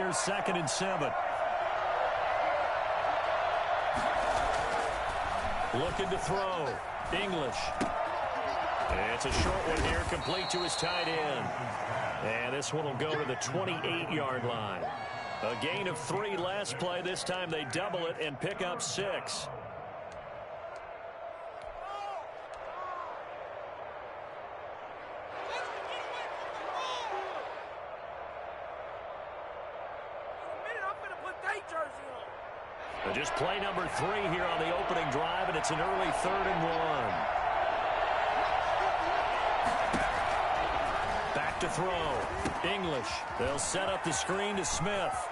Here's 2nd and 7. Looking to throw. English. It's a short one here, complete to his tight end. And this one will go to the 28-yard line. A gain of 3 last play. This time they double it and pick up 6. Just play number 3 here on the opening drive, and it's an early 3rd and 1. Back to throw. English. They'll set up the screen to Smith.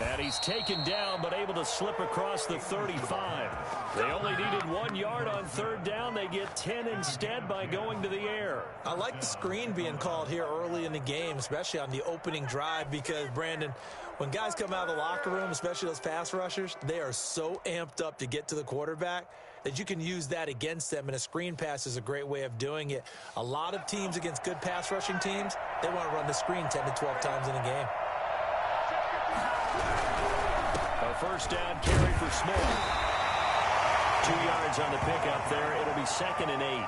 And he's taken down, but able to slip across the 35. They only needed 1 yard on 3rd down. They get 10 instead by going to the air. I like the screen being called here early in the game, especially on the opening drive, because, Brandon, when guys come out of the locker room, especially those pass rushers, they are so amped up to get to the quarterback that you can use that against them, and a screen pass is a great way of doing it. A lot of teams against good pass rushing teams, they want to run the screen 10 to 12 times in a game. A 1st down carry for Smith. 2 yards on the pickup there. It'll be 2nd and 8.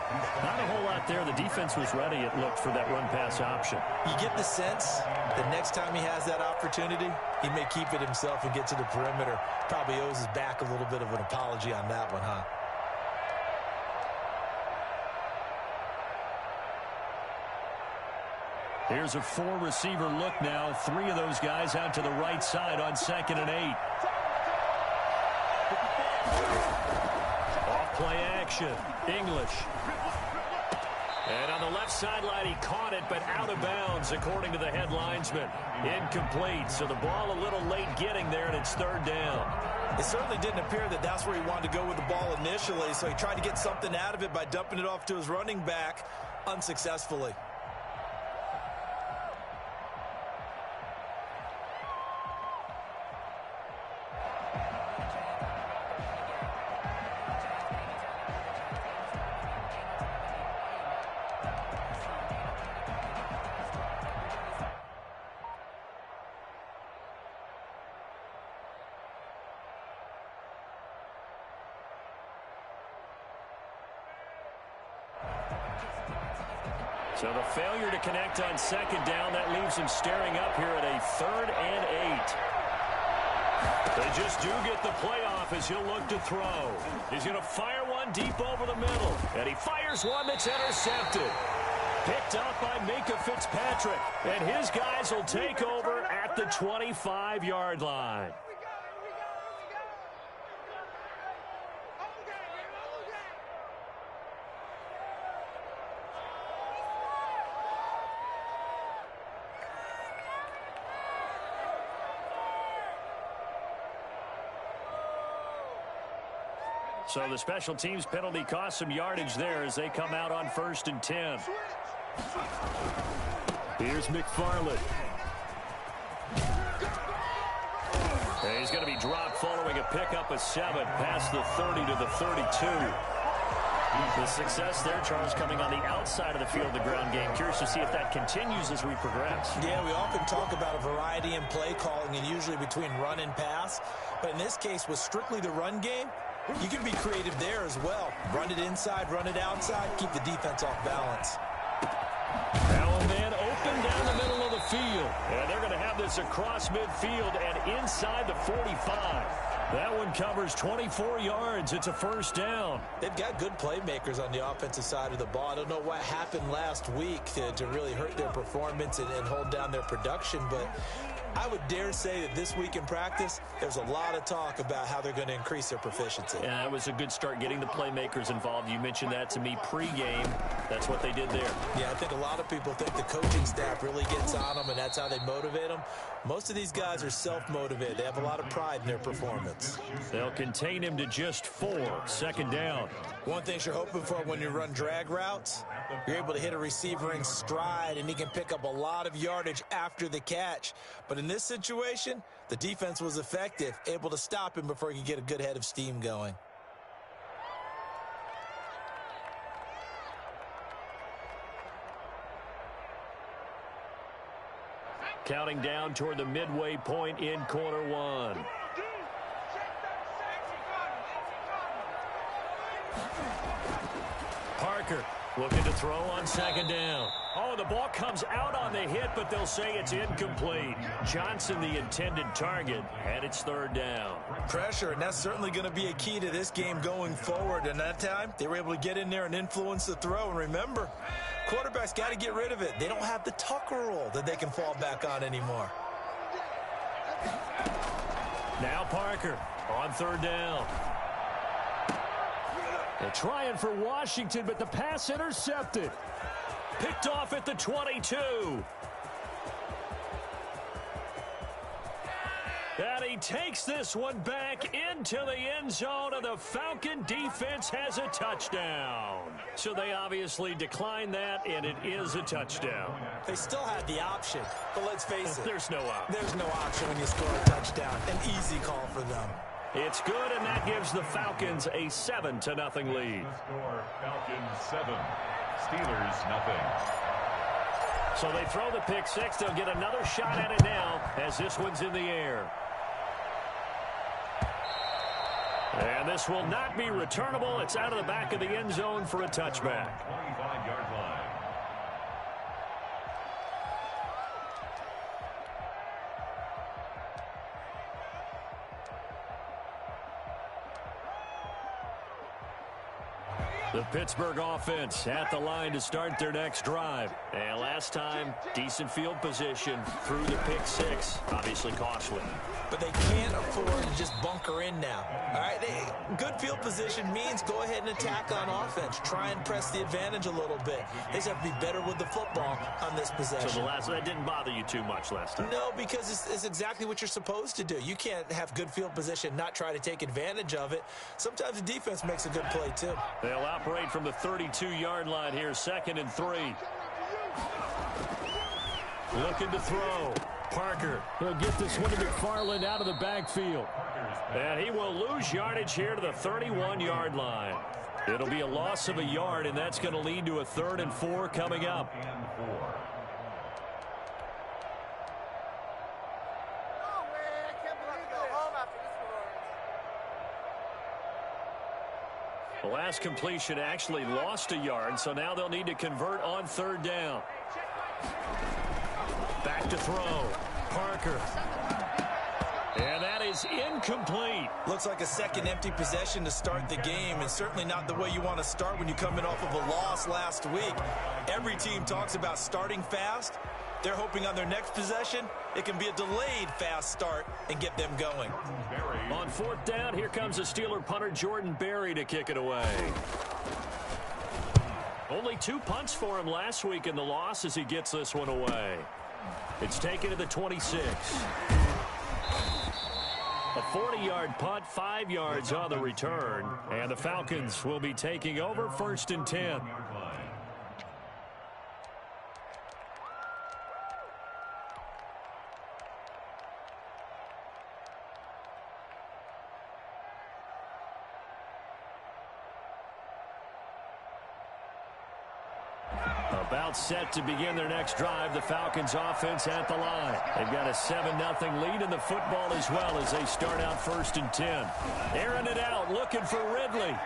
Not a whole lot there. The defense was ready, it looked, for that run-pass option. You get the sense that next time he has that opportunity, he may keep it himself and get to the perimeter. Probably owes his back a little bit of an apology on that one, huh? Here's a 4-receiver look now. 3 of those guys out to the right side on 2nd and 8. Off-play action. English. And on the left sideline, he caught it, but out of bounds, according to the head linesman. Incomplete, so the ball a little late getting there, and it's 3rd down. It certainly didn't appear that that's where he wanted to go with the ball initially, so he tried to get something out of it by dumping it off to his running back unsuccessfully. So the failure to connect on 2nd down, that leaves him staring up here at a 3rd and 8. They just do get the playoff as he'll look to throw. He's going to fire one deep over the middle. And he fires one that's intercepted. Picked up by Minka Fitzpatrick. And his guys will take over at the 25-yard line. So the special teams penalty cost some yardage there as they come out on 1st and 10. Here's McFarland. And he's going to be dropped following a pickup of 7 past the 30 to the 32. The success there, Charles, coming on the outside of the field, the ground game. Curious to see if that continues as we progress. Yeah, we often talk about a variety in play calling and usually between run and pass. But in this case, with strictly the run game, you can be creative there as well. Run it inside, run it outside, keep the defense off balance. Now a man open down the middle of the field. And they're going to have this across midfield and inside the 45. That one covers 24 yards. It's a 1st down. They've got good playmakers on the offensive side of the ball. I don't know what happened last week to really hurt their performance and hold down their production, but I would dare say that this week in practice, there's a lot of talk about how they're going to increase their proficiency. Yeah, it was a good start getting the playmakers involved. You mentioned that to me pregame. That's what they did there. Yeah, I think a lot of people think the coaching staff really gets on them, and that's how they motivate them. Most of these guys are self-motivated. They have a lot of pride in their performance. They'll contain him to just 4. 2nd down. One thing you're hoping for when you run drag routes, you're able to hit a receiver in stride, and he can pick up a lot of yardage after the catch. But in this situation, the defense was effective, able to stop him before he could get a good head of steam going. Counting down toward the midway point in quarter one. Parker looking to throw on second down. Oh, the ball comes out on the hit, but they'll say it's incomplete. Johnson, the intended target, and it's third down. Pressure, and that's certainly going to be a key to this game going forward. And that time, they were able to get in there and influence the throw. And remember, quarterbacks got to get rid of it. They don't have the Tucker roll that they can fall back on anymore. Now Parker on third down. They're trying for Washington, but the pass intercepted. Picked off at the 22. And he takes this one back into the end zone, and the Falcon defense has a touchdown. So they obviously declined that, and it is a touchdown. They still had the option, but let's face it. There's no option. There's no option when you score a touchdown. An easy call for them. It's good, and that gives the Falcons a 7-0 lead. Score, Falcons 7, Steelers nothing. So they throw the pick six. They'll get another shot at it now as this one's in the air. And this will not be returnable. It's out of the back of the end zone for a touchback. 25-yard line. The Pittsburgh offense at the line to start their next drive. And last time, decent field position through the pick six. Obviously costly. But they can't afford to just bunker in now. All right, good field position means go ahead and attack on offense. Try and press the advantage a little bit. They just have to be better with the football on this possession. So that didn't bother you too much last time? No, because it's exactly what you're supposed to do. You can't have good field position, not try to take advantage of it. Sometimes the defense makes a good play, too. They'll operate from the 32-yard line here, 2nd and 3. Looking to throw. Parker, he'll get this one to McFarland out of the backfield. And he will lose yardage here to the 31-yard line. It'll be a loss of a yard, and that's going to lead to a 3rd and 4 coming up. The last completion actually lost a yard, so now they'll need to convert on 3rd down. Back to throw. Parker. And that is incomplete. Looks like a second empty possession to start the game, and certainly not the way you want to start when you come in off of a loss last week. Every team talks about starting fast. They're hoping on their next possession, it can be a delayed fast start and get them going. On 4th down, here comes the Steeler punter Jordan Berry to kick it away. Only 2 punts for him last week in the loss as he gets this one away. It's taken to the 26. A 40-yard punt, 5 yards on the return. And the Falcons will be taking over 1st and 10. About set to begin their next drive. The Falcons offense at the line. They've got a 7-0 lead in the football as well as they start out 1st and 10. Airing it out, looking for Ridley.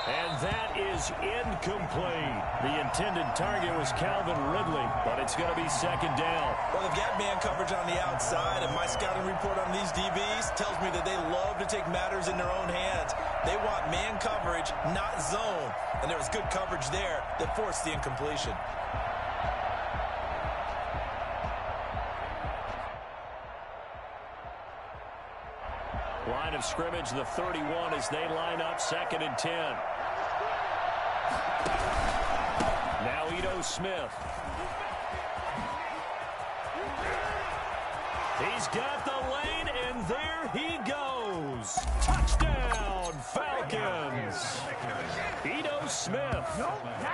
And that is incomplete. The intended target was Calvin Ridley, but it's going to be 2nd down. Well, they've got man coverage on the outside, and my scouting report on these DBs tells me that they love to take matters in their own hands. They want man coverage, not zone. And there was good coverage there that forced the incompletion. Line of scrimmage, the 31 as they line up 2nd and 10. Now Ito Smith. He's got the lane, and there he goes. Touchdown, Falcons. Ito Smith,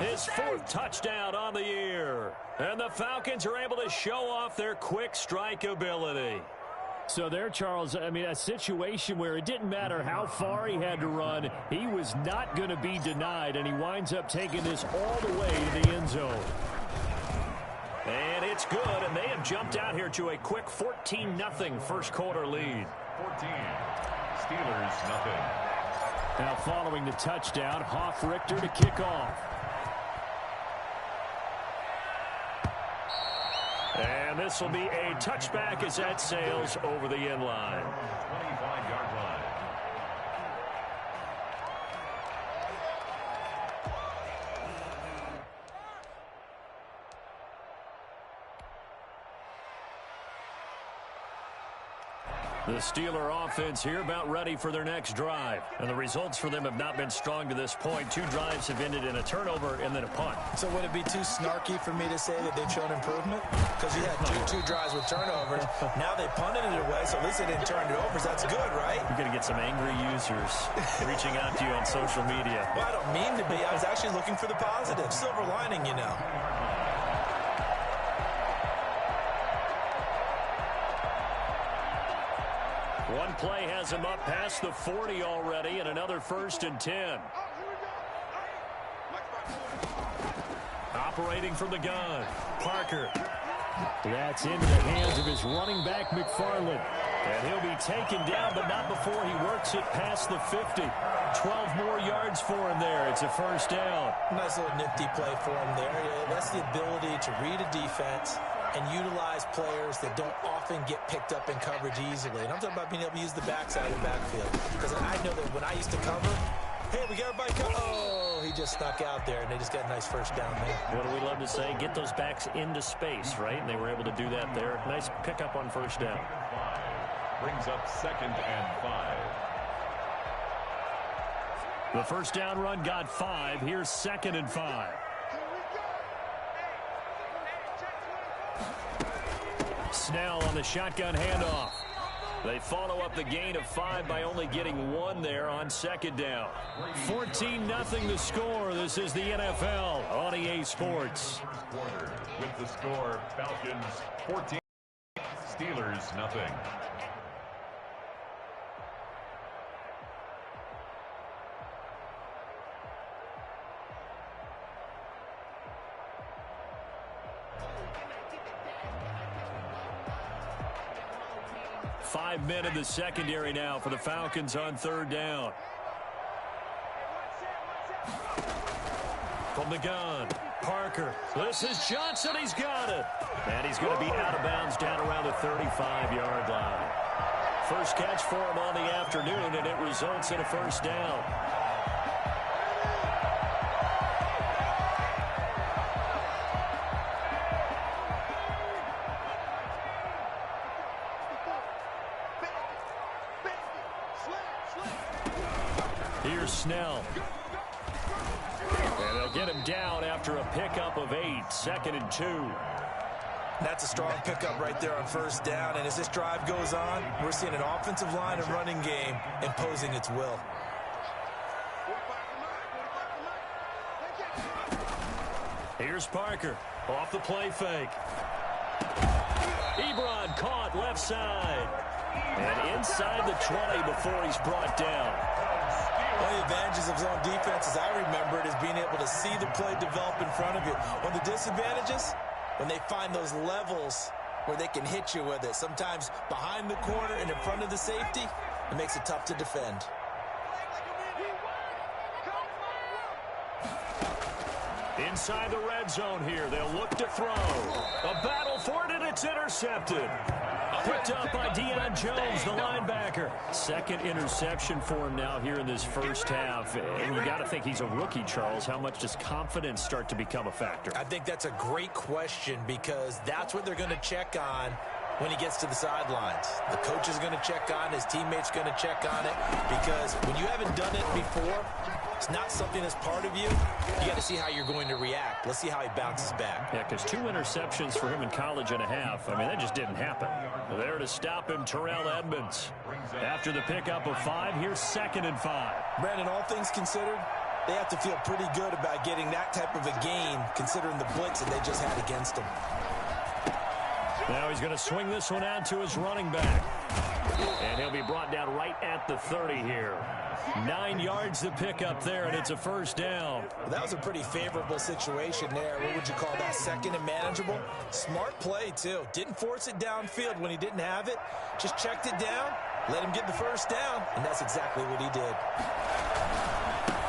his 4th touchdown on the year. And the Falcons are able to show off their quick strike ability. So there, Charles, I mean, a situation where it didn't matter how far he had to run, he was not going to be denied, and he winds up taking this all the way to the end zone. And it It's good, and they have jumped out here to a quick 14-0 first quarter lead. 14. Steelers, nothing. Now following the touchdown, Richter to kick off. And this will be a touchback as that sails over the end line. 25-yard line. The Steeler offense here about ready for their next drive. And the results for them have not been strong to this point. 2 drives have ended in a turnover and then a punt. So would it be too snarky for me to say that they've shown improvement? Because you had two drives with turnovers. Now they punted it away, so at least they didn't turn it over. So that's good, right? You're going to get some angry users reaching out to you on social media. Well, I don't mean to be. I was actually looking for the positive. Silver lining, you know. One play has him up past the 40 already, and another 1st and 10. Operating from the gun, Parker. That's into the hands of his running back, McFarland. And he'll be taken down, but not before he works it past the 50. 12 more yards for him there. It's a 1st down. Nice little nifty play for him there. That's the ability to read a defense and utilize players that don't often get picked up in coverage easily. And I'm talking about being able to use the backside of the backfield. Because I know that when I used to cover, hey, we got everybody covered. Oh, he just snuck out there, and they just got a nice 1st down there. What do we love to say? Get those backs into space, right? And they were able to do that there. Nice pickup on 1st down. Brings up 2nd and 5. The 1st down run got 5. Here's 2nd and 5. Snell on the shotgun handoff. They follow up the gain of 5 by only getting 1 there on 2nd down. 14-0 the score. This is the NFL on EA Sports. With the score, Falcons 14, Steelers nothing. Five men in the secondary now for the Falcons on 3rd down. From the gun, Parker. This is Johnson. He's got it. And he's going to be out of bounds down around the 35-yard line. First catch for him on the afternoon, and it results in a 1st down. Here's Snell. And they'll get him down after a pickup of 8. 2nd and 2. That's a strong pickup right there on 1st down. And as this drive goes on, we're seeing an offensive line and running game imposing its will. Here's Parker off the play fake. Ebron caught left side. And inside the 20 before he's brought down. One of the advantages of zone defense, as I remember it, is being able to see the play develop in front of you. One of the disadvantages, when they find those levels where they can hit you with it, sometimes behind the corner and in front of the safety, it makes it tough to defend. Inside the red zone here, they'll look to throw. A battle for it, and it's intercepted. Picked up by Deion Jones, the linebacker. 2nd interception for him now here in this 1st half. And you got to think he's a rookie, Charles. How much does confidence start to become a factor? I think that's a great question because that's what they're going to check on when he gets to the sidelines. The coach is going to check on, his teammates going to check on it, because when you haven't done it before, it's not something that's part of you. You got to see how you're going to react. Let's see how he bounces back. Yeah, because 2 interceptions for him in college and a half. I mean, that just didn't happen. There to stop him, Terrell Edmonds. After the pickup of 5, here's 2nd and 5. Brandon, all things considered, they have to feel pretty good about getting that type of a gain, considering the blitz that they just had against them. Now he's going to swing this one out to his running back. And he'll be brought down right at the 30 here. 9 yards to pick up there, and it's a first down. Well, that was a pretty favorable situation there. What would you call that? Second and manageable? Smart play, too. Didn't force it downfield when he didn't have it. Just checked it down, let him get the first down, and that's exactly what he did.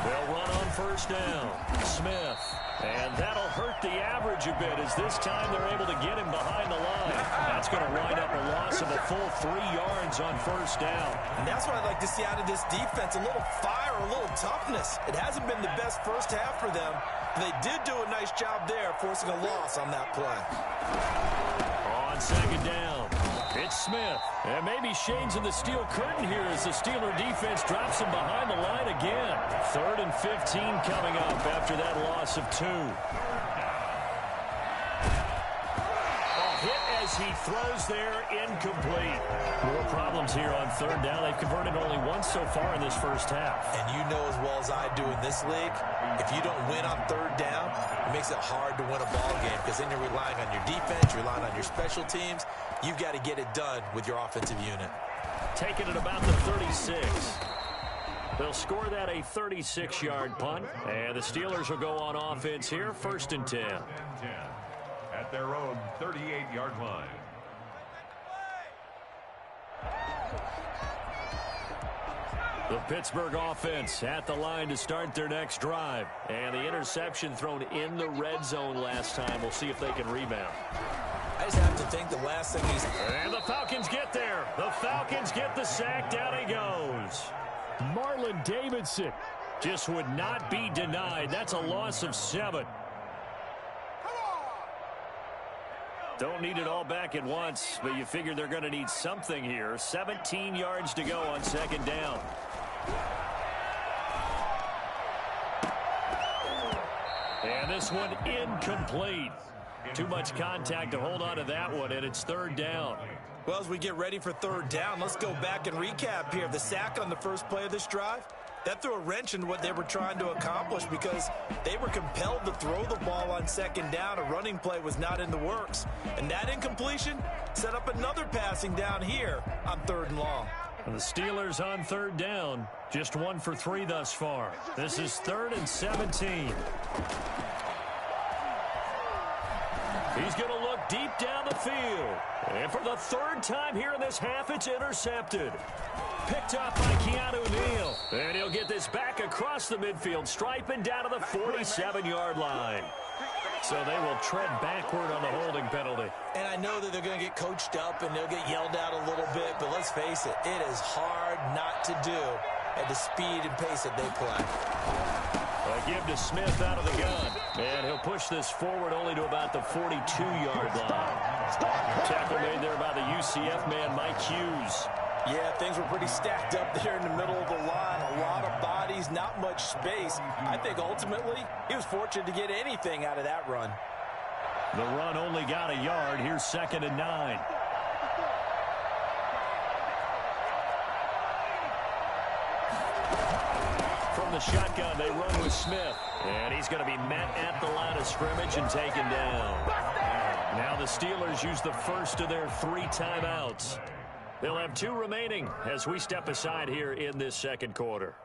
They'll run on first down. Smith. And that'll hurt the average a bit as this time they're able to get him behind the line. That's going to wind up a loss of a full 3 yards on first down. And that's what I'd like to see out of this defense, a little fire, a little toughness. It hasn't been the best first half for them, but they did do a nice job there forcing a loss on that play. On second down, it's Smith. And maybe Shane's in the steel curtain here as the Steeler defense drops him behind the line again. 3rd and 15 coming up after that loss of 2. Hit as he throws there, incomplete. More problems here on third down. They've converted only once so far in this first half. And you know as well as I do in this league, if you don't win on third down, it makes it hard to win a ball game because then you're relying on your defense, you're relying on your special teams. You've got to get it done with your offensive unit. Taking it about the 36. They'll score that a 36-yard punt, and the Steelers will go on offense here, 1st and 10. At their own 38-yard line. The Pittsburgh offense at the line to start their next drive. And the interception thrown in the red zone last time. We'll see if they can rebound. I just have to think the last thing he's... And the Falcons get there. The Falcons get the sack. Down he goes. Marlon Davidson just would not be denied. That's a loss of 7. Don't need it all back at once, but you figure they're going to need something here. 17 yards to go on second down. And this one incomplete. Too much contact to hold on to that one, and it's 3rd down. Well, as we get ready for 3rd down, let's go back and recap here. The sack on the first play of this drive, that threw a wrench in what they were trying to accomplish because they were compelled to throw the ball on second down. A running play was not in the works. And that incompletion set up another passing down here on 3rd and long. And the Steelers on 3rd down, just 1 for 3 thus far. This is 3rd and 17. He's going to look deep down the field. And for the 3rd time here in this half, it's intercepted. Picked up by Keanu Neal. And he'll get this back across the midfield stripe and down to the 47-yard line. So they will tread backward on the holding penalty. And I know that they're going to get coached up and they'll get yelled at a little bit, but let's face it, it is hard not to do at the speed and pace that they play. A give to Smith out of the gun. And he'll push this forward only to about the 42-yard line. Tackle made there by the UCF man, Mike Hughes. Yeah, things were pretty stacked up there in the middle of the line. A lot of bodies, not much space. I think ultimately he was fortunate to get anything out of that run. The run only got a yard. Here's 2nd and 9. From the shotgun, they run with Smith. And he's going to be met at the line of scrimmage and taken down. Now the Steelers use the first of their 3 timeouts. They'll have 2 remaining as we step aside here in this second quarter.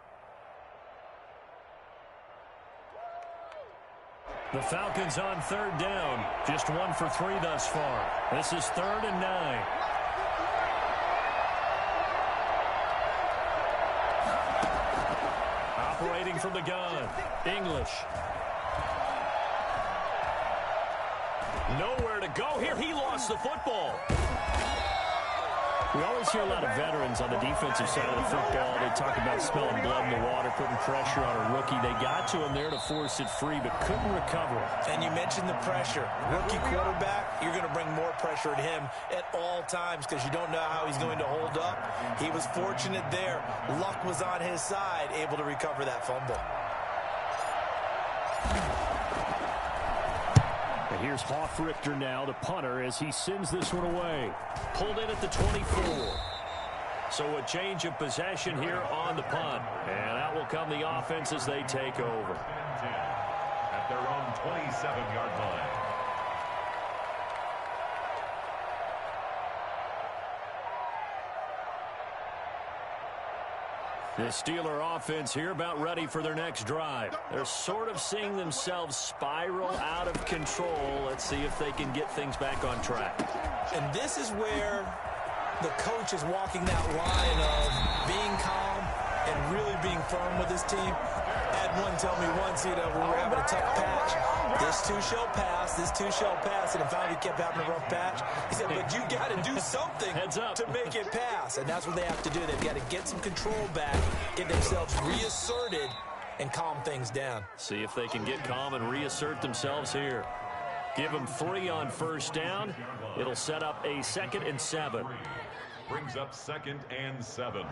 The Falcons on 3rd down. Just 1 for 3 thus far. This is 3rd and 9. Operating from the gun. English. Nowhere to go here. He lost the football. We always hear a lot of veterans on the defensive side of the football. They talk about smelling blood in the water, putting pressure on a rookie. They got to him there to force it free, but couldn't recover it. And you mentioned the pressure. Rookie quarterback, you're going to bring more pressure at him at all times because you don't know how he's going to hold up. He was fortunate there. Luck was on his side, able to recover that fumble. And here's Hofrichter now, the punter, as he sends this one away. Pulled in at the 24. So a change of possession here on the punt. And out will come the offense as they take over. At their own 27-yard line. The Steeler offense here about ready for their next drive. They're sort of seeing themselves spiral out of control. Let's see if they can get things back on track. And this is where the coach is walking that line of being calm and really being firm with his team. I had one tell me once, when we were having a tough patch, this too shall pass, this too shall pass, and if finally kept having a rough patch, he said, but you got to do something to make it pass, and that's what they have to do. They've got to get some control back, get themselves reasserted, and calm things down. See if they can get calm and reassert themselves here. Give them 3 on first down. It'll set up a 2nd and 7. Brings up 2nd and 7.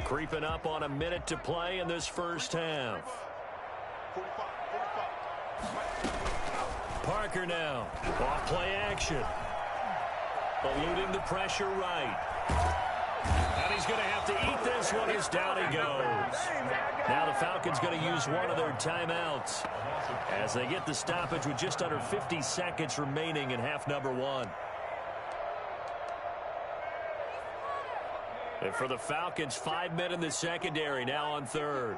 Creeping up on a minute to play in this first half. Parker now. Off play action. Eluding the pressure right. And he's going to have to eat this one as down he goes. Now the Falcons going to use one of their timeouts as they get the stoppage with just under 50 seconds remaining in half number 1. And for the Falcons, 5 men in the secondary, now on 3rd.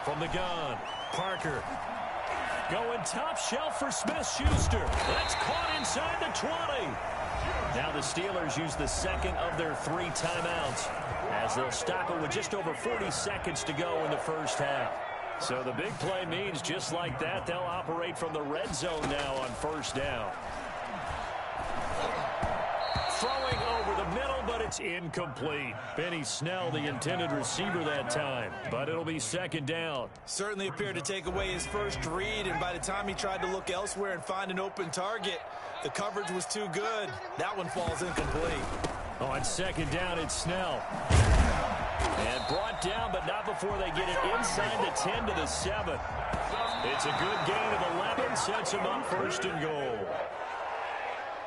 From the gun, Parker. Going top shelf for Smith-Schuster. That's caught inside the 20. Now the Steelers use the 2nd of their 3 timeouts as they'll stop it with just over 40 seconds to go in the first half. So the big play means just like that, they'll operate from the red zone now on first down. Throwing over the middle, but it's incomplete. Benny Snell, the intended receiver that time, but it'll be 2nd down. Certainly appeared to take away his first read, and by the time he tried to look elsewhere and find an open target, the coverage was too good. That one falls incomplete. On 2nd down, it's Snell. And brought down, but not before they get it inside the 10 to the 7. It's a good gain of 11, sets him up 1st and goal.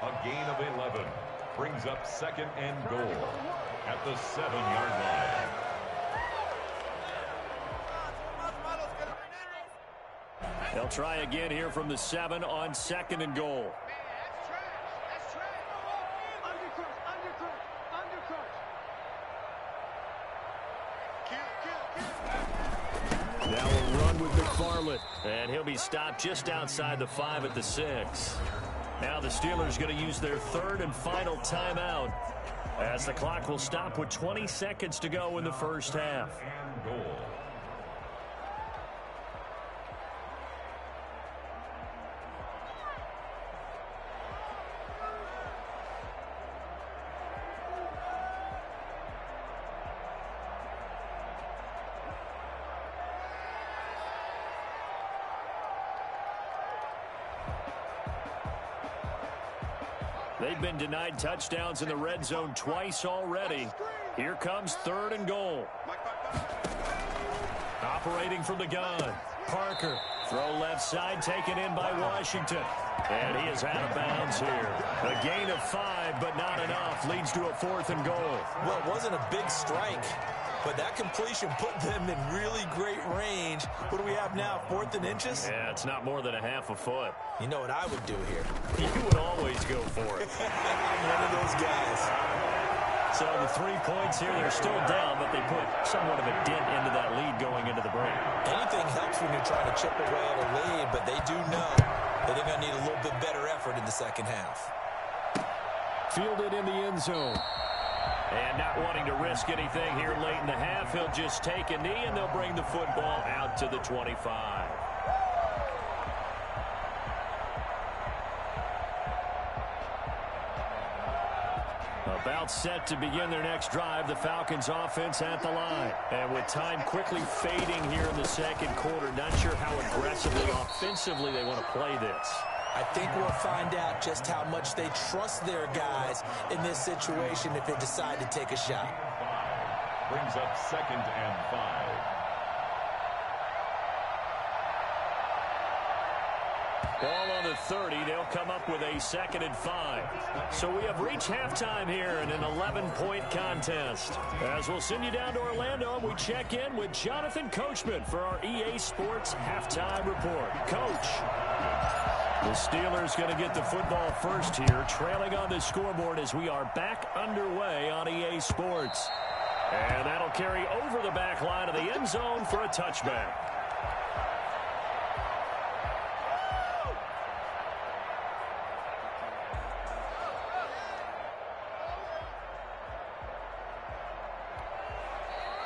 A gain of 11. Brings up 2nd and goal at the 7-yard line. They'll try again here from the 7 on 2nd and goal. Now we'll run with McFarland, and he'll be stopped just outside the 5 at the 6. Now the Steelers going to use their 3rd and final timeout as the clock will stop with 20 seconds to go in the first half. And goal. They've been denied touchdowns in the red zone twice already. Here comes 3rd and goal. Operating from the gun, Parker. Throw left side, taken in by Washington. And he is out of bounds here. A gain of 5, but not enough. Leads to a 4th and goal. Well, it wasn't a big strike, but that completion put them in really great range. What do we have now, 4th and inches? Yeah, it's not more than a half a foot. You know what I would do here? You would always go for it. I'm one of those guys. So the 3 points here, they're still down, but they put somewhat of a dent into that lead going into the break. Anything helps when you're trying to chip away at a lead, but they do know that they're going to need a little bit better effort in the second half. Fielded in the end zone. And not wanting to risk anything here late in the half, he'll just take a knee, and they'll bring the football out to the 25. About set to begin their next drive, the Falcons offense at the line. And with time quickly fading here in the second quarter, not sure how aggressively, offensively they want to play this. I think we'll find out just how much they trust their guys in this situation if they decide to take a shot. Brings up 2nd and 5. Ball on the 30. They'll come up with a 2nd and 5. So we have reached halftime here in an 11-point contest. As we'll send you down to Orlando, we check in with Jonathan Coachman for our EA Sports Halftime Report. Coach. The Steelers going to get the football first here, trailing on the scoreboard as we are back underway on EA Sports. And that'll carry over the back line of the end zone for a touchback.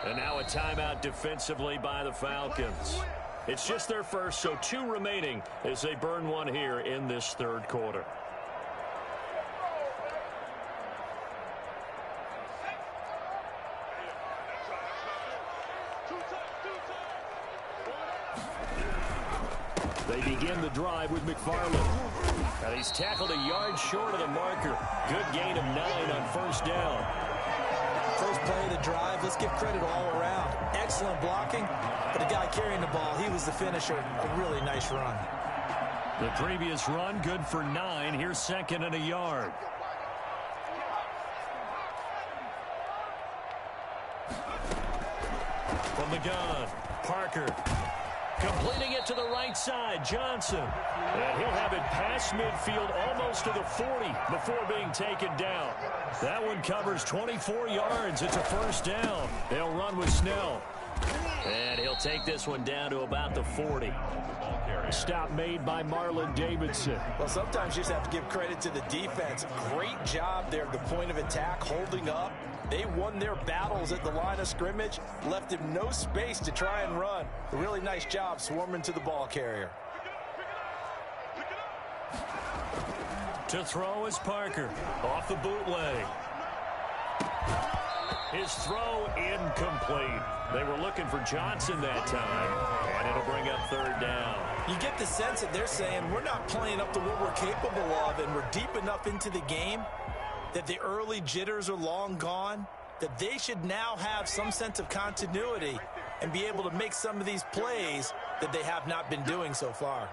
And now a timeout defensively by the Falcons. It's just their first, so 2 remaining as they burn one here in this third quarter. They begin the drive with McFarland. And he's tackled a yard short of the marker. Good gain of 9 on first down. First play of the drive, let's give credit all around. Excellent blocking, but the guy carrying the ball, he was the finisher. A really nice run. The previous run, good for 9. Here's second and a yard. From the gun, Parker. Completing it to the right side, Johnson. And he'll have it past midfield almost to the 40 before being taken down. That one covers 24 yards. It's a first down. They'll run with Snell. And he'll take this one down to about the 40. Stop made by Marlon Davidson. Well, sometimes you just have to give credit to the defense. Great job there at the point of attack, holding up. They won their battles at the line of scrimmage, left him no space to try and run. A really nice job swarming to the ball carrier. To throw is Parker. Off the bootleg. His throw incomplete. They were looking for Johnson that time, and it'll bring up third down. You get the sense that they're saying we're not playing up to what we're capable of, and we're deep enough into the game that the early jitters are long gone, that they should now have some sense of continuity and be able to make some of these plays that they have not been doing so far.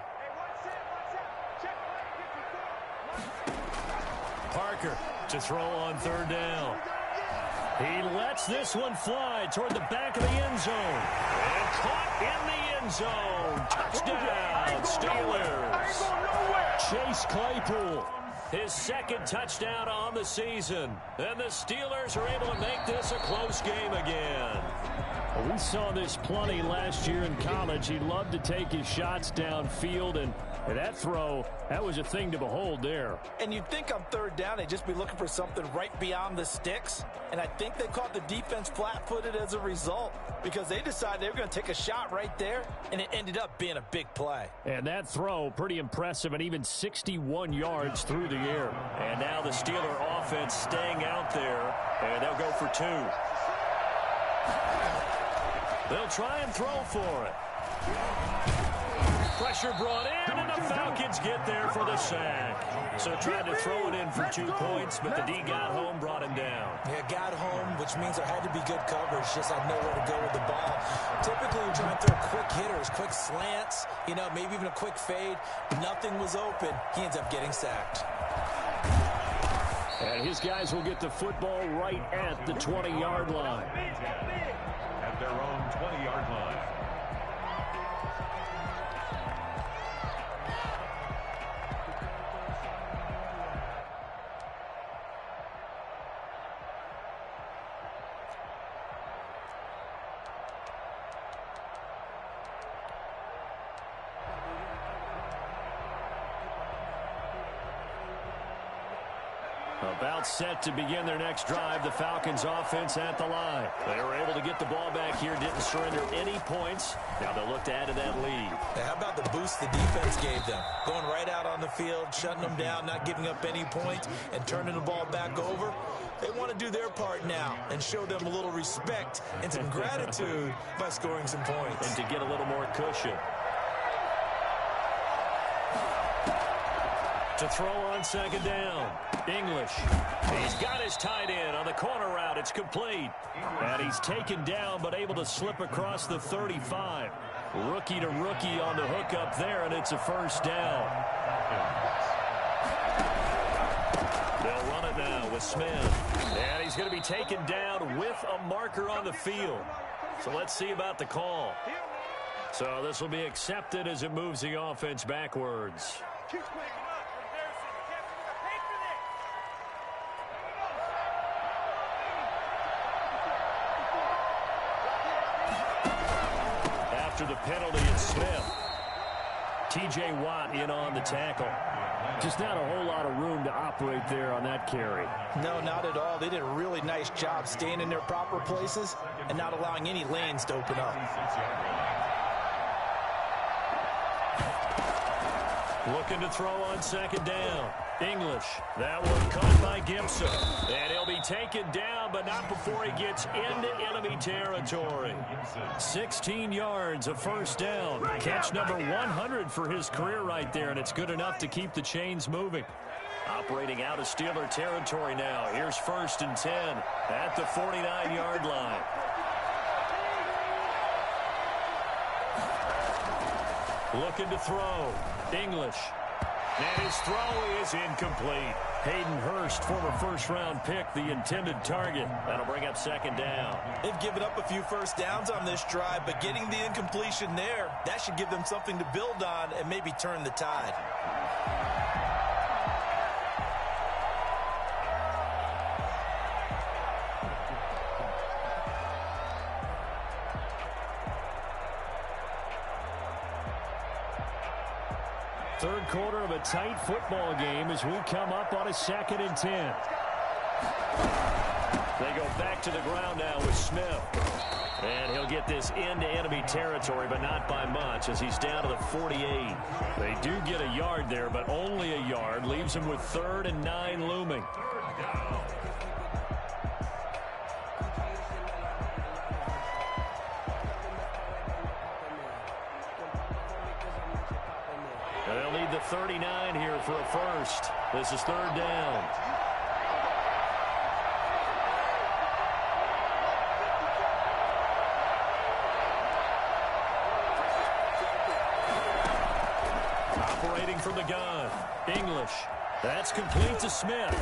Parker to throw on third down. He lets this one fly toward the back of the end zone. And caught in the end zone. Touchdown, Steelers. Chase Claypool, his second touchdown on the season. And the Steelers are able to make this a close game again. We saw this plenty last year in college. He loved to take his shots downfield, and that throw, that was a thing to behold there. And you'd think on third down they'd just be looking for something right beyond the sticks, and I think they caught the defense flat-footed as a result because they decided they were going to take a shot right there, and it ended up being a big play. And that throw, pretty impressive, and even 61 yards through the air. And now the Steeler offense staying out there, and they'll go for 2. They'll try and throw for it. Pressure brought in, and the Falcons get there for the sack. So tried to throw it in for 2 points, but the D got home, brought him down. Yeah, got home, which means there had to be good coverage, just had nowhere to go with the ball. Typically, you're trying to throw quick hitters, quick slants, maybe even a quick fade. Nothing was open. He ends up getting sacked. And his guys will get the football right at the 20-yard line. At their own 20-yard line. About set to begin their next drive. The Falcons offense at the line. They were able to get the ball back here, didn't surrender any points. Now they'll look to add to that lead. Now, how about the boost the defense gave them? Going right out on the field, shutting them down, not giving up any points, and turning the ball back over. They want to do their part now and show them a little respect and some gratitude by scoring some points. And to get a little more cushion. To throw on second down. English. He's got his tight end on the corner route. It's complete. And he's taken down but able to slip across the 35. Rookie to rookie on the hook up there, and it's a first down. They'll run it now with Smith. And he's going to be taken down with a marker on the field. So let's see about the call. So this will be accepted as it moves the offense backwards. After the penalty, it's Smith. T.J. Watt in on the tackle. Just not a whole lot of room to operate there on that carry. No, not at all. They did a really nice job staying in their proper places and not allowing any lanes to open up. Looking to throw on second down. English. That one caught by Gibson. And he'll be taken down, but not before he gets into enemy territory. 16 yards, a first down. Catch number 100 for his career right there, and it's good enough to keep the chains moving. Operating out of Steeler territory now. Here's 1st and 10 at the 49-yard line. Looking to throw. English. And his throw is incomplete. Hayden Hurst, former first-round pick, the intended target. That'll bring up second down. They've given up a few first downs on this drive, but getting the incompletion there, that should give them something to build on and maybe turn the tide. Third quarter of a tight football game as we come up on a 2nd and 10. They go back to the ground now with Smith. And he'll get this into enemy territory, but not by much as he's down to the 48. They do get a yard there, but only a yard. Leaves him with 3rd and 9 looming. They'll need the 39 here for a first. This is 3rd down. Operating from the gun. English. That's complete to Smith.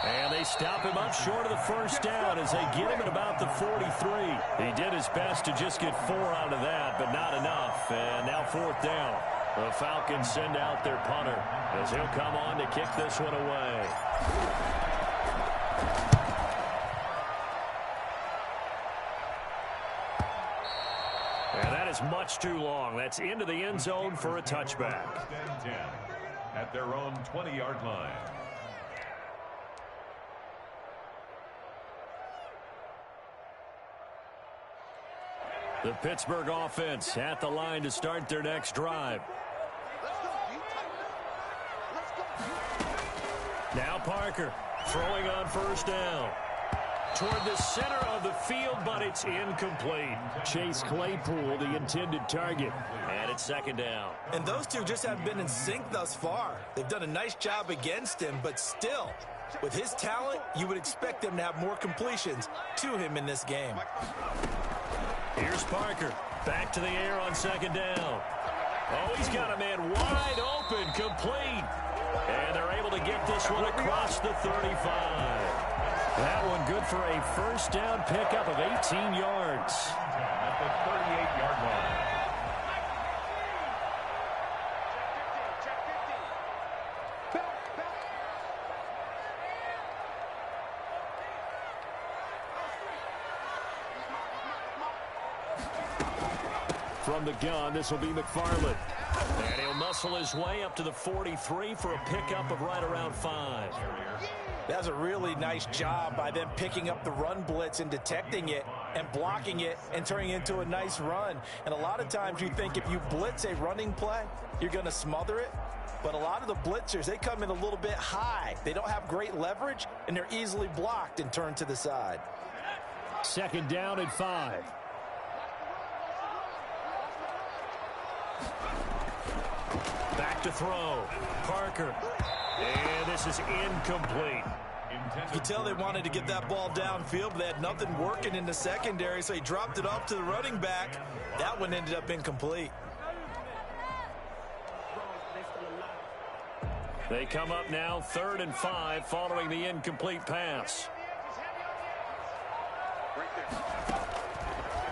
And they stop him up short of the first down as they get him at about the 43. He did his best to just get 4 out of that, but not enough. And now 4th down. The Falcons send out their punter as he'll come on to kick this one away. And that is much too long. That's into the end zone for a touchback. At their own 20-yard line. The Pittsburgh offense at the line to start their next drive. Now Parker throwing on 1st down. Toward the center of the field, but it's incomplete. Chase Claypool, the intended target. And it's 2nd down. And those two just haven't been in sync thus far. They've done a nice job against him, but still, with his talent, you would expect them to have more completions to him in this game. Here's Parker. Back to the air on 2nd down. Oh, he's got a man wide open, complete. And they're able to get this one across the 35. That one good for a first down pickup of 18 yards. At the 38-yard line. From the gun, this will be McFarland. And he'll muscle his way up to the 43 for a pickup of right around 5. That's a really nice job by them picking up the run blitz and detecting it and blocking it and turning it into a nice run. And a lot of times you think if you blitz a running play, you're going to smother it. But a lot of the blitzers, they come in a little bit high. They don't have great leverage, and they're easily blocked and turned to the side. 2nd down and 5. Back to throw. Parker. And this is incomplete. You can tell they wanted to get that ball downfield, but they had nothing working in the secondary, so he dropped it off to the running back. That one ended up incomplete. They come up now 3rd and 5 following the incomplete pass.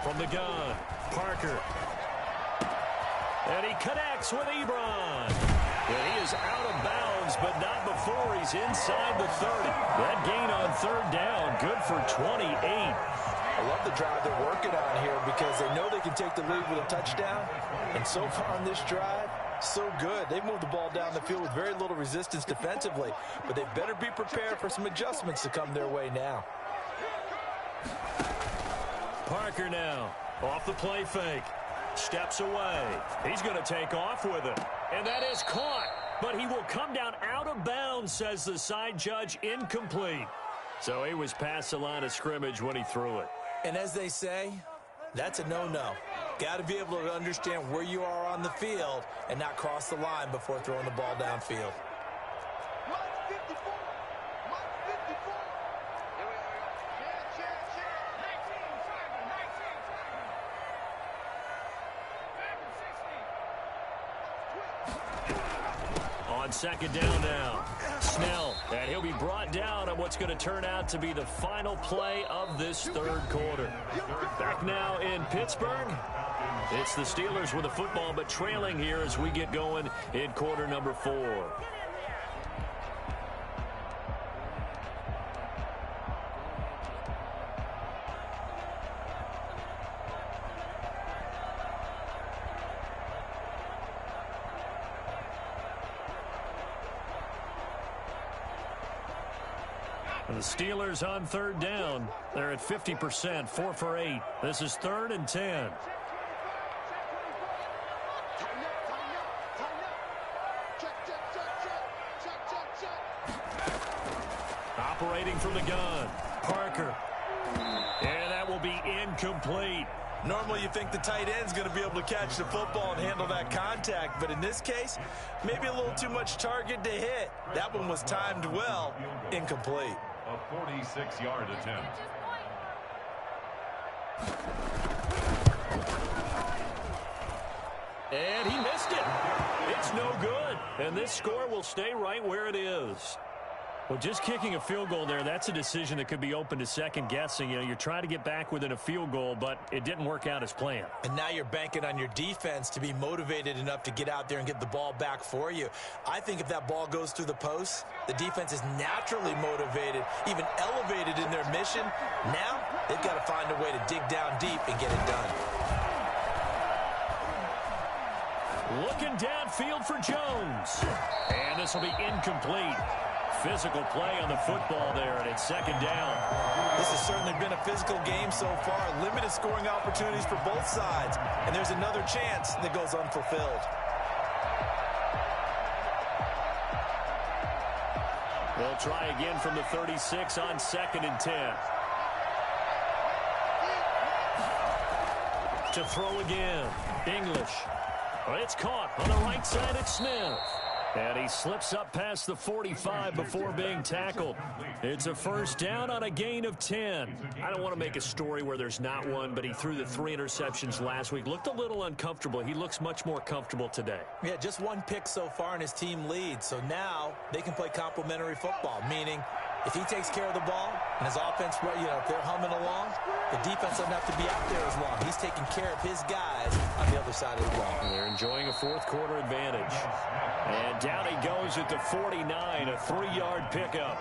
From the gun, Parker. And he connects with Ebron. And he is out of bounds, but not before he's inside the 30. That gain on third down, good for 28. I love the drive they're working on here because they know they can take the lead with a touchdown. And so far on this drive, so good. They've moved the ball down the field with very little resistance defensively, but they better be prepared for some adjustments to come their way now. Parker now, off the play fake, steps away. He's going to take off with it, and that is caught. But he will come down out of bounds, says the side judge, incomplete. So he was past the line of scrimmage when he threw it. And as they say, that's a no-no. Got to be able to understand where you are on the field and not cross the line before throwing the ball downfield. On second down now, Snell, and he'll be brought down on what's going to turn out to be the final play of this third quarter. Back now in Pittsburgh. It's the Steelers with the football, but trailing here as we get going in quarter number 4. The Steelers on third down. They're at 50%, 4 for 8. This is 3rd and 10. Operating from the gun, Parker. And that will be incomplete. Normally you think the tight end's going to be able to catch the football and handle that contact, but in this case, maybe a little too much target to hit. That one was timed well, incomplete. A 46-yard attempt. And he missed it. It's no good. And this score will stay right where it is. Well, just kicking a field goal there, that's a decision that could be open to second guessing. You know, you're trying to get back within a field goal, but it didn't work out as planned. And now you're banking on your defense to be motivated enough to get out there and get the ball back for you. I think if that ball goes through the post, the defense is naturally motivated, even elevated in their mission. Now they've got to find a way to dig down deep and get it done. Looking downfield for Jones. And this will be incomplete. Physical play on the football there, and it's second down. This has certainly been a physical game so far. Limited scoring opportunities for both sides. And there's another chance that goes unfulfilled. They'll try again from the 36 on 2nd and 10. To throw again. English. Well, it's caught on the right side at Smith. And he slips up past the 45 before being tackled. It's a first down on a gain of 10. I don't want to make a story where there's not one, but he threw the 3 interceptions last week. Looked a little uncomfortable. He looks much more comfortable today. Yeah, just 1 pick so far and his team leads. So now they can play complementary football, meaning if he takes care of the ball and his offense, if they're humming along, the defense doesn't have to be out there as long. He's taking care of his guys on the other side of the ball. And they're enjoying a 4th quarter advantage. And down he goes at the 49, a 3-yard pickup.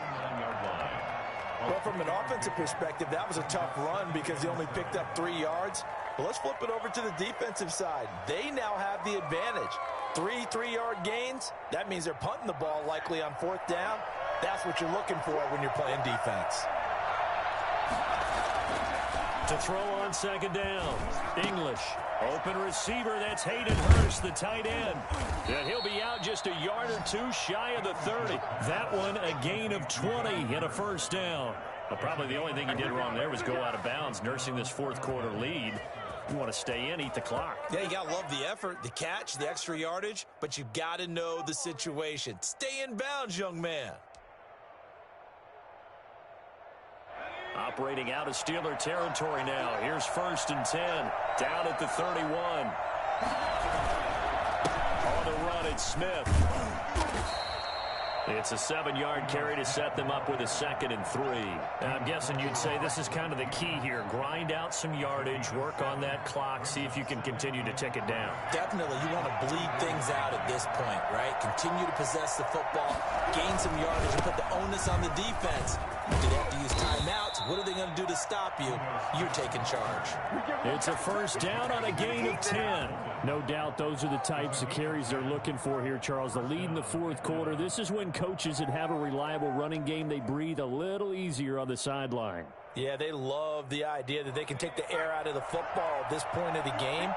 Well, from an offensive perspective, that was a tough run because he only picked up 3 yards. But let's flip it over to the defensive side. They now have the advantage. 3 3-yard gains, that means they're punting the ball likely on 4th down. That's what you're looking for when you're playing defense. To throw on second down, English. Open receiver, that's Hayden Hurst, the tight end. And he'll be out just a yard or 2 shy of the 30. That one a gain of 20 and a first down. Well, probably the only thing he did wrong there was go out of bounds, nursing this 4th quarter lead. You want to stay in, eat the clock. Yeah, you got to love the effort, the catch, the extra yardage, but you got to know the situation. Stay in bounds, young man. Operating out of Steeler territory now. Here's 1st and 10. Down at the 31. On the run, it's Smith. It's a 7-yard carry to set them up with a 2nd and 3. I'm guessing you'd say this is kind of the key here. Grind out some yardage, work on that clock, see if you can continue to tick it down. Definitely, you want to bleed things out at this point, right? Continue to possess the football, gain some yardage, and put the onus on the defense. Do they have to use timeouts? What are they going to do to stop you? You're taking charge. It's a 1st down on a gain of 10. No doubt those are the types of carries they're looking for here, Charles. The lead in the 4th quarter. This is when coaches that have a reliable running game, they breathe a little easier on the sideline. Yeah, they love the idea that they can take the air out of the football at this point of the game.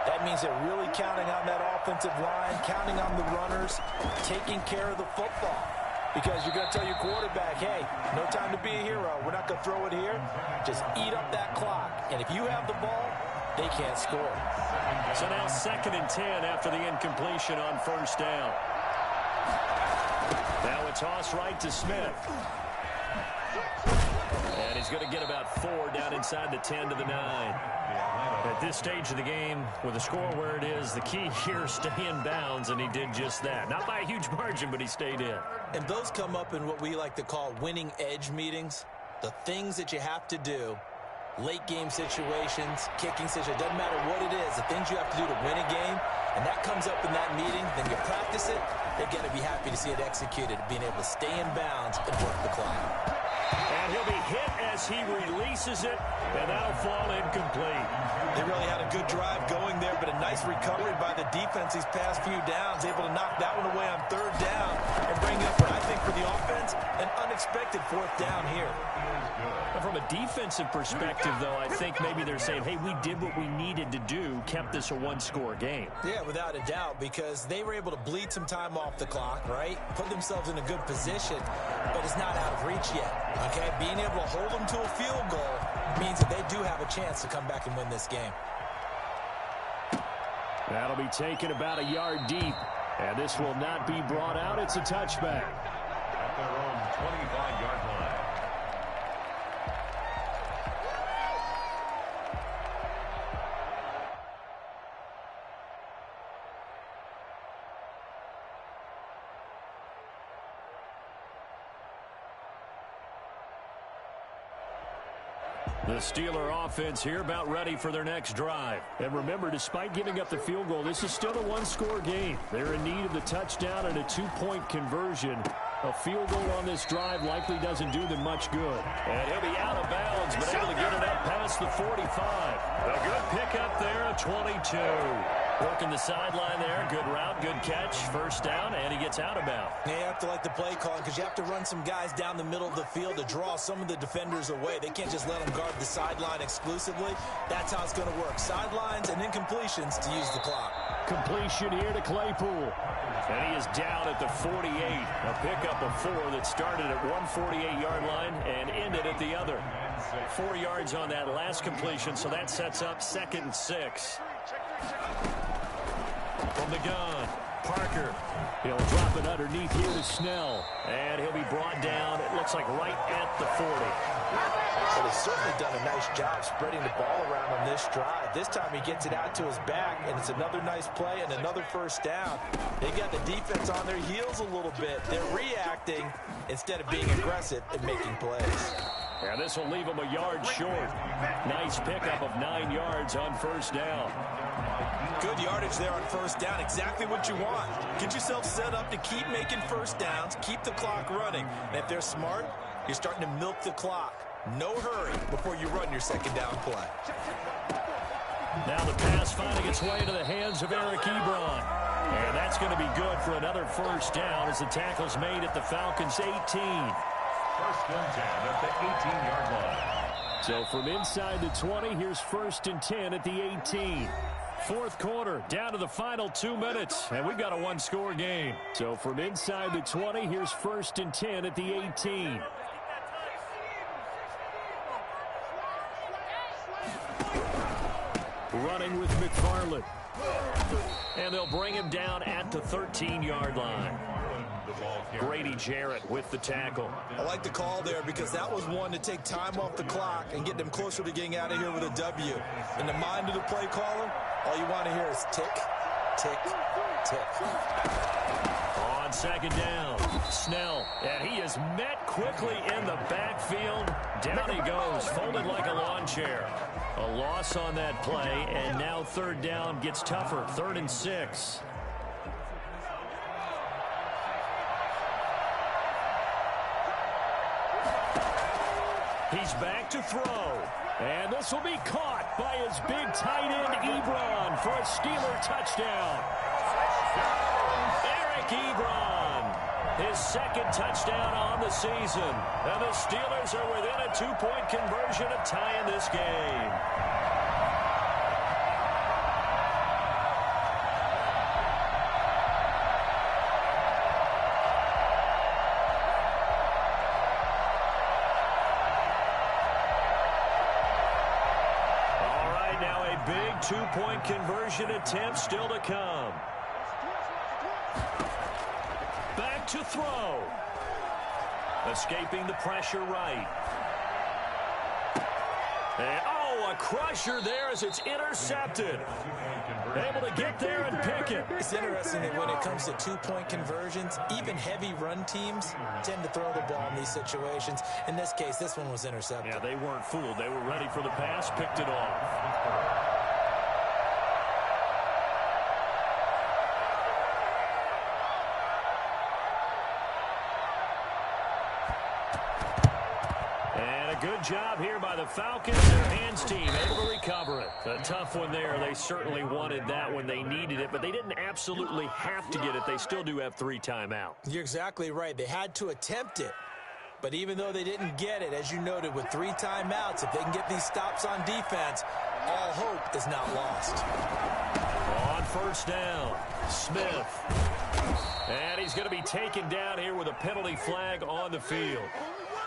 That means they're really counting on that offensive line, counting on the runners, taking care of the football. Because you're going to tell your quarterback, hey, no time to be a hero. We're not going to throw it here. Just eat up that clock. And if you have the ball, they can't score. So now 2nd and 10 after the incompletion on 1st down. Now a toss right to Smith. And he's going to get about 4 down inside the 10 to the 9. At this stage of the game, with the score where it is, the key here is stay in bounds, and he did just that. Not by a huge margin, but he stayed in. And those come up in what we like to call winning edge meetings. The things that you have to do, late game situations, kicking situations, doesn't matter what it is, the things you have to do to win a game, and that comes up in that meeting, then you practice it, they're going to be happy to see it executed, being able to stay in bounds and work the clock. And he'll be hit as he releases it, and that'll fall incomplete. They really had a good drive going there, but a nice recovery by the defense these past few downs, able to knock that one away on 3rd down and bring up what I think for the offense, an unexpected 4th down here. From a defensive perspective, though, I think maybe they're saying, hey, we did what we needed to do, kept this a 1-score game. Yeah, without a doubt, because they were able to bleed some time off the clock, right? Put themselves in a good position, but it's not out of reach yet, okay? Being able to hold them to a field goal means that they do have a chance to come back and win this game. That'll be taken about a yard deep, and this will not be brought out. It's a touchback. At their own 25-yard line. The Steeler offense here about ready for their next drive. And remember, despite giving up the field goal, this is still a 1-score game. They're in need of the touchdown and a 2-point conversion. A field goal on this drive likely doesn't do them much good. And he'll be out of bounds, but able to get it up past the 45. A good pickup there, a 22. Working the sideline there. Good route, good catch. 1st down, and he gets out of bounds. Yeah, you have to like the play calling because you have to run some guys down the middle of the field to draw some of the defenders away. They can't just let them guard the sideline exclusively. That's how it's going to work. Sidelines and incompletions to use the clock. Completion here to Claypool. And he is down at the 48. A pickup of 4 that started at 148-yard line and ended at the other. 4 yards on that last completion, so that sets up 2nd and 6. From the gun, Parker. He'll drop it underneath here to Snell. And he'll be brought down, it looks like right at the 40. But he's certainly done a nice job spreading the ball around on this drive. This time he gets it out to his back, and it's another nice play and another 1st down. They got the defense on their heels a little bit. They're reacting instead of being aggressive and making plays. Yeah, this will leave him a yard short. Nice pickup of 9 yards on 1st down. Good yardage there on 1st down. Exactly what you want. Get yourself set up to keep making 1st downs, keep the clock running. And if they're smart, you're starting to milk the clock. No hurry before you run your 2nd down play. Now the pass finding its way into the hands of Eric Ebron. And that's going to be good for another 1st down as the tackle's made at the Falcons' 18. 1st and 10 at the 18-yard line. So from inside the 20, here's 1st and 10 at the 18. 4th quarter, down to the final 2 minutes, and we've got a 1-score game. So from inside the 20, here's 1st and 10 at the 18. Running with McFarland. And they'll bring him down at the 13-yard line. Grady Jarrett with the tackle. I like the call there because that was one to take time off the clock and get them closer to getting out of here with a W. In the mind of the play caller, all you want to hear is tick, tick, tick. On second down. Snell, and he is met quickly in the backfield. Down he goes, folded like a lawn chair. A loss on that play, and now third down gets tougher. 3rd and 6. He's back to throw. And this will be caught by his big tight end, Ebron, for a Steeler touchdown. Eric Ebron, his 2nd touchdown on the season. And the Steelers are within a 2-point conversion of tying this game. Big 2-point conversion attempt still to come. Back to throw. Escaping the pressure right. And, a crusher there as it's intercepted. Able to get there and pick it. It's interesting that when it comes to 2-point conversions, even heavy run teams tend to throw the ball in these situations. In this case, this one was intercepted. Yeah, they weren't fooled. They were ready for the pass, picked it off. Good job here by the Falcons. Their hands team able to recover it. A tough one there. They certainly wanted that when they needed it, but they didn't absolutely have to get it. They still do have 3 timeouts. You're exactly right. They had to attempt it. But even though they didn't get it, as you noted, with 3 timeouts, if they can get these stops on defense, all hope is not lost. On 1st down, Smith. And he's going to be taken down here with a penalty flag on the field.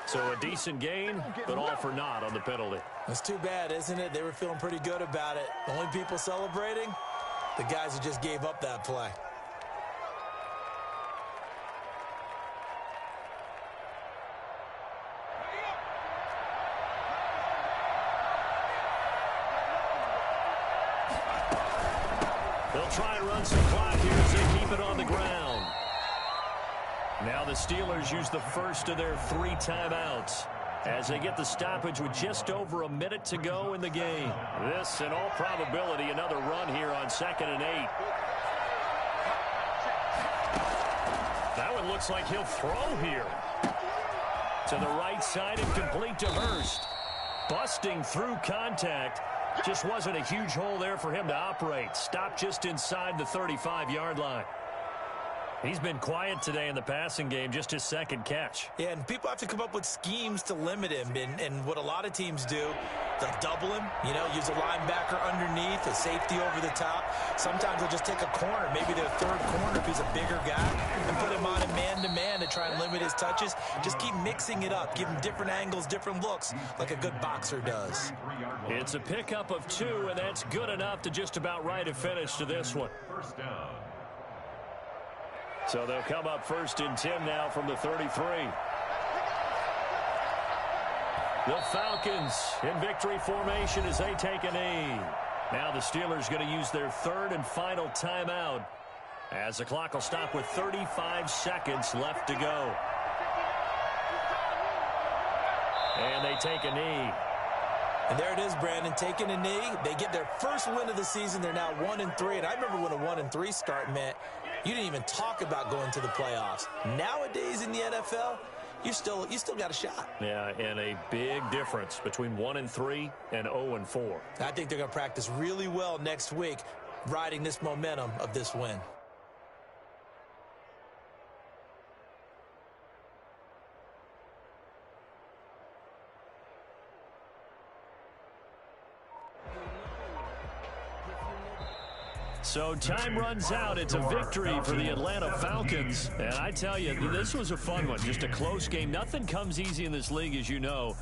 So a decent gain, but all for naught on the penalty. It's too bad, isn't it? They were feeling pretty good about it. The only people celebrating, the guys who just gave up that play. They'll try and run some clock here as they keep it on the ground. Now the Steelers use the first of their 3 timeouts as they get the stoppage with just over a minute to go in the game. This, in all probability, another run here on 2nd and 8. That one looks like he'll throw here. To the right side and complete to Hurst. Busting through contact. Just wasn't a huge hole there for him to operate. Stopped just inside the 35-yard line. He's been quiet today in the passing game, just his 2nd catch. Yeah, and people have to come up with schemes to limit him. And what a lot of teams do, they'll double him, use a linebacker underneath, a safety over the top. Sometimes they'll just take a corner, maybe their 3rd corner if he's a bigger guy, and put him on a man-to-man to try and limit his touches. Just keep mixing it up, give him different angles, different looks, like a good boxer does. It's a pickup of 2, and that's good enough to just about write a finish to this one. 1st down. So they'll come up 1st and 10 now from the 33. The Falcons in victory formation as they take a knee. Now the Steelers going to use their 3rd and final timeout as the clock will stop with 35 seconds left to go. And they take a knee. And there it is, Brandon, taking a knee. They get their first win of the season. They're now 1-3. And I remember when a 1-3 start meant you didn't even talk about going to the playoffs. Nowadays in the NFL, you still got a shot. Yeah, and a big difference between 1-3 and 0-4. I think they're going to practice really well next week, riding this momentum of this win. So time runs out. It's a victory for the Atlanta Falcons. And I tell you, this was a fun one. Just a close game. Nothing comes easy in this league, as you know.